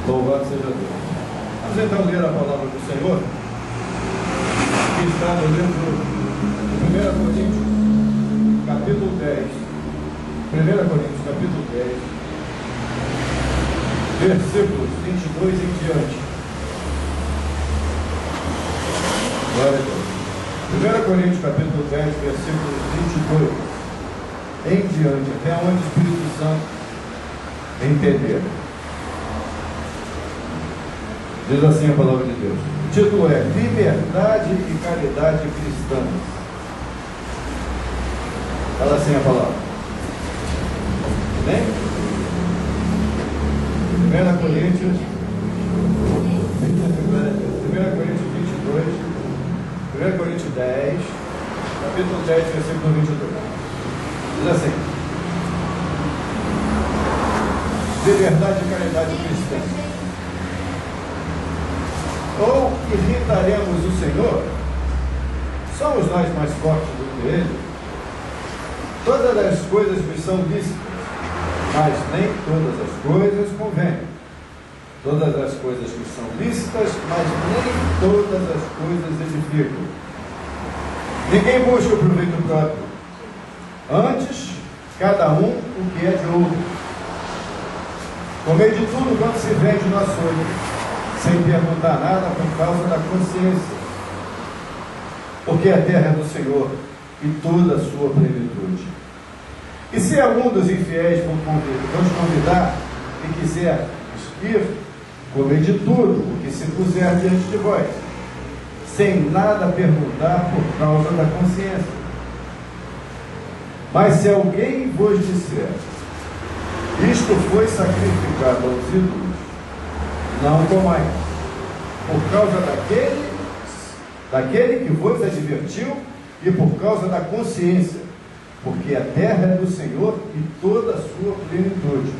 Louvado seja Deus. Vamos então ler a palavra do Senhor, que está no livro de 1 Coríntios, capítulo 10. 1 Coríntios, capítulo 10, versículos 22 em diante. Glória a Deus. 1 Coríntios, capítulo 10, versículos 22 em diante, até onde o Espírito Santo entender. Diz assim a palavra de Deus. O título é Liberdade e Caridade Cristãs. Fala assim a palavra. Amém? 1 Coríntios 22, 1 Coríntios 10, capítulo 10, versículo 22. Diz assim: Liberdade e caridade cristã. Ou irritaremos o Senhor? Somos nós mais fortes do que Ele? Todas as coisas me são lícitas, mas nem todas as coisas convêm. Todas as coisas que são lícitas, mas nem todas as coisas edificam. Ninguém busca o proveito próprio. Antes, cada um o que é de outro. Comei de tudo quanto se vende no açougue, sem perguntar nada por causa da consciência. Porque a terra é do Senhor e toda a sua plenitude. E se algum dos infiéis nos convidar e quiser ir, comei de tudo o que se puser diante de vós, sem nada perguntar por causa da consciência. Mas se alguém vos disser, isto foi sacrificado aos ídolos, não comais, por causa daquele que vos advertiu e por causa da consciência, porque a terra é do Senhor e toda a sua plenitude.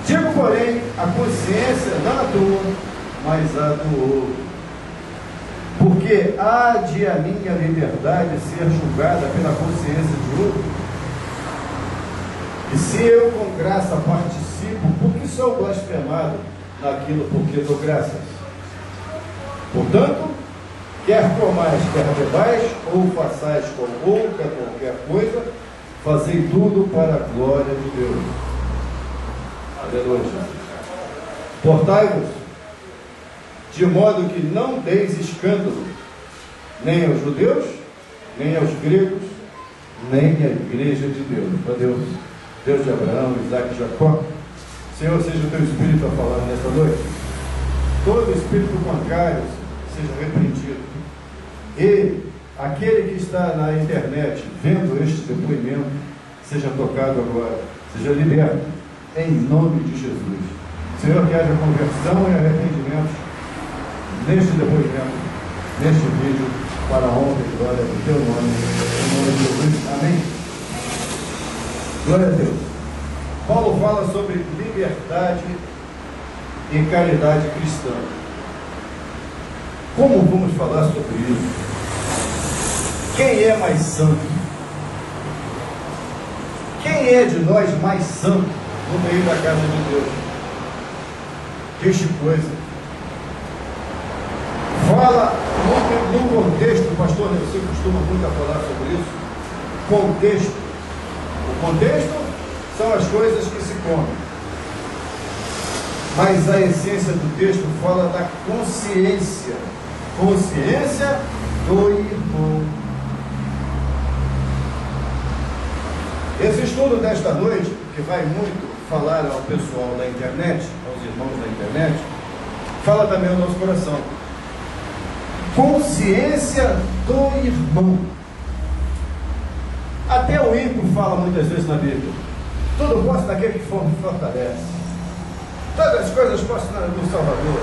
Digo, porém, a consciência não a tua, mas a do outro. Porque há de a minha liberdade ser julgada pela consciência de outro? E se eu com graça participo, por que sou blasfemado naquilo por que dou graças? Portanto, quer comais, quer bebais, ou façais qualquer coisa, fazei tudo para a glória de Deus. Aleluia. Portai-vos de modo que não deis escândalo, nem aos judeus, nem aos gregos, nem à igreja de Deus. Ó Deus, Deus de Abraão, Isaac e Jacó, Senhor, seja o teu Espírito a falar nesta noite. Todo espírito contrário seja repreendido. E aquele que está na internet vendo este depoimento, seja tocado agora, seja liberto, em nome de Jesus. Senhor, que haja conversão e arrependimento neste depoimento, neste vídeo, para a honra e glória do teu nome, em nome de Jesus. Amém. Glória a Deus. Paulo fala sobre liberdade e caridade cristã. Como vamos falar sobre isso? Quem é mais santo? Quem é de nós mais santo no meio da casa de Deus? Este coisa. Fala no contexto, o pastor Nelson costuma muito a falar sobre isso. Contexto. O contexto são as coisas que se comem. Mas a essência do texto fala da consciência. Consciência do irmão. Esse estudo desta noite, que vai muito falar ao pessoal da internet, aos irmãos da internet, fala também ao nosso coração. Consciência do irmão. Até o ímpio fala muitas vezes na Bíblia. Tudo posso daquele que fortalece. Todas as coisas posso no Salvador.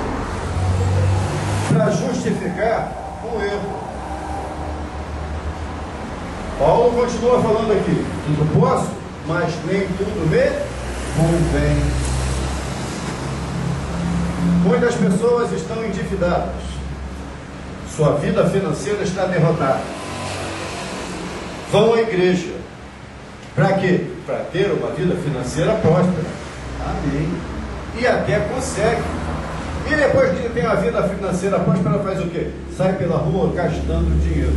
Para justificar um erro. Paulo continua falando aqui. Tudo posso, mas nem tudo me convém. Muitas pessoas estão endividadas. Sua vida financeira está derrotada. Vão à igreja. Para quê? Para ter uma vida financeira próspera. Amém. e até consegue. E depois que tem a vida financeira próspera, faz o quê? Sai pela rua gastando dinheiro.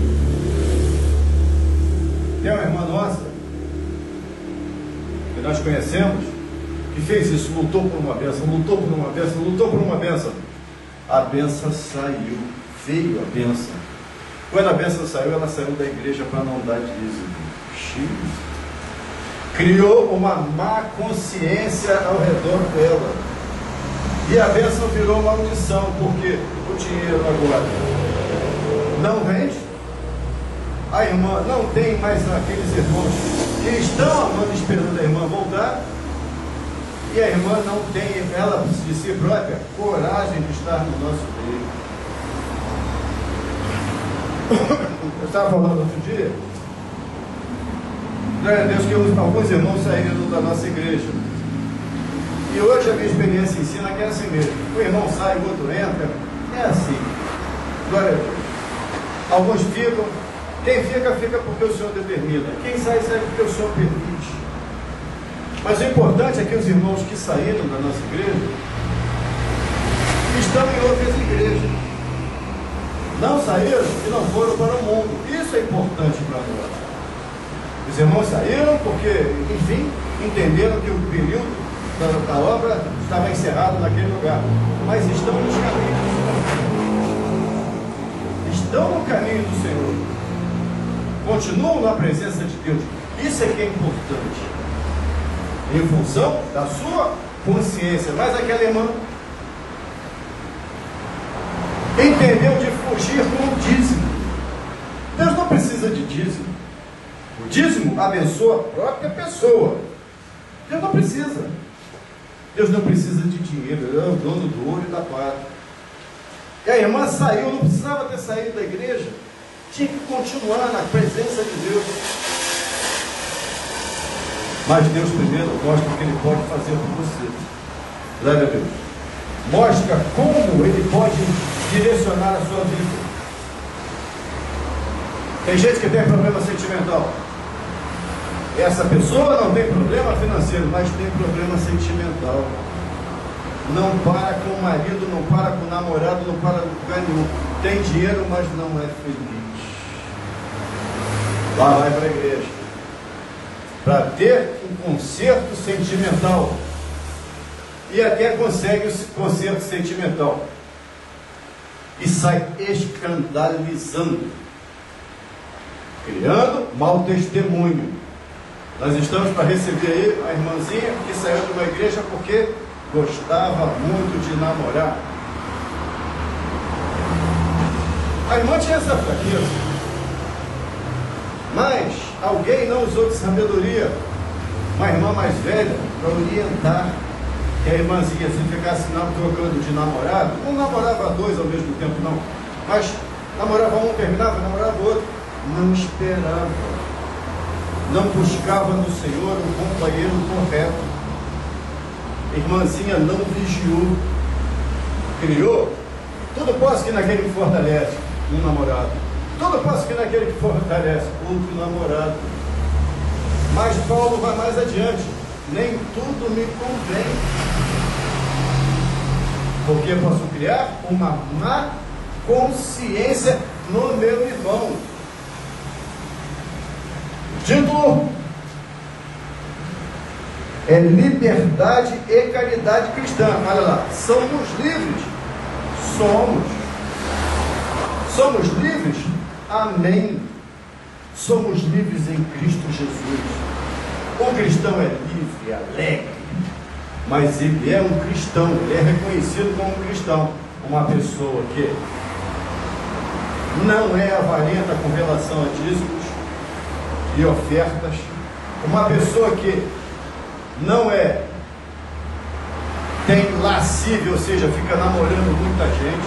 Tem uma irmã nossa, que nós conhecemos, que fez isso, lutou por uma bênção, lutou por uma bênção, lutou por uma bênção. A bênção saiu, veio a bênção. Quando a bênção saiu, ela saiu da igreja para não dar dízimo. Criou uma má consciência ao redor dela. E a bênção virou maldição, porque o dinheiro agora não rende. A irmã não tem mais aqueles irmãos que estão amando, esperando a irmã voltar. E a irmã não tem, ela de si própria, coragem de estar no nosso meio. Eu estava falando outro dia, glória a Deus, que alguns irmãos saíram da nossa igreja. E hoje a minha experiência ensina que é assim mesmo. O irmão sai, o outro entra. É assim. Glória a Deus. Alguns ficam. Quem fica, fica porque o Senhor determina. Quem sai, sai porque o Senhor permite. Mas o importante é que os irmãos que saíram da nossa igreja estão em outras igrejas. Não saíram e não foram para o mundo. Isso é importante para nós. Os irmãos saíram porque, enfim, entenderam que o período da obra estava encerrado naquele lugar. Mas estão nos caminhos do Senhor. Estão no caminho do Senhor. Continuam na presença de Deus. Isso é que é importante. Em função da sua consciência. Mas aquela irmã entendeu de fugir com o dízimo. Deus não precisa de dízimo. O dízimo abençoa a própria pessoa. Deus não precisa. Deus não precisa de dinheiro. Ele é o dono do ouro e da prata. E a irmã saiu, não precisava ter saído da igreja. Tinha que continuar na presença de Deus. Mas Deus primeiro mostra o que Ele pode fazer por você. Glória a Deus. Mostra como Ele pode direcionar a sua vida. Tem gente que tem problema sentimental. Essa pessoa não tem problema financeiro, mas tem problema sentimental. Não para com o marido, não para com o namorado, não para com lugar nenhum. Tem dinheiro, mas não é feliz. Lá vai para a igreja. Para ter um conserto sentimental. E até consegue o conserto sentimental. E sai escandalizando. Criando mau testemunho. Nós estamos para receber aí a irmãzinha que saiu de uma igreja porque gostava muito de namorar. A irmã tinha essa fraqueza. Mas alguém não usou de sabedoria. Uma irmã mais velha para orientar. Que a irmãzinha, se ficasse trocando de namorado, não namorava dois ao mesmo tempo não. Mas namorava um, terminava, namorava o outro. Não esperava. Não buscava no Senhor um companheiro correto. Irmãzinha não vigiou. Criou. Tudo posso que naquele que fortalece um namorado. Tudo posso que naquele que fortalece outro namorado. Mas Paulo vai mais adiante. Nem tudo me convém. Porque eu posso criar uma má consciência no meu irmão. Título é liberdade e caridade cristã. Olha lá, somos livres. Somos livres? Amém. Somos livres em Cristo Jesus. O cristão é livre, alegre, mas ele é um cristão, ele é reconhecido como um cristão. Uma pessoa que não é avarenta com relação a dízimos e ofertas, uma pessoa que não tem lascívia, ou seja, fica namorando muita gente,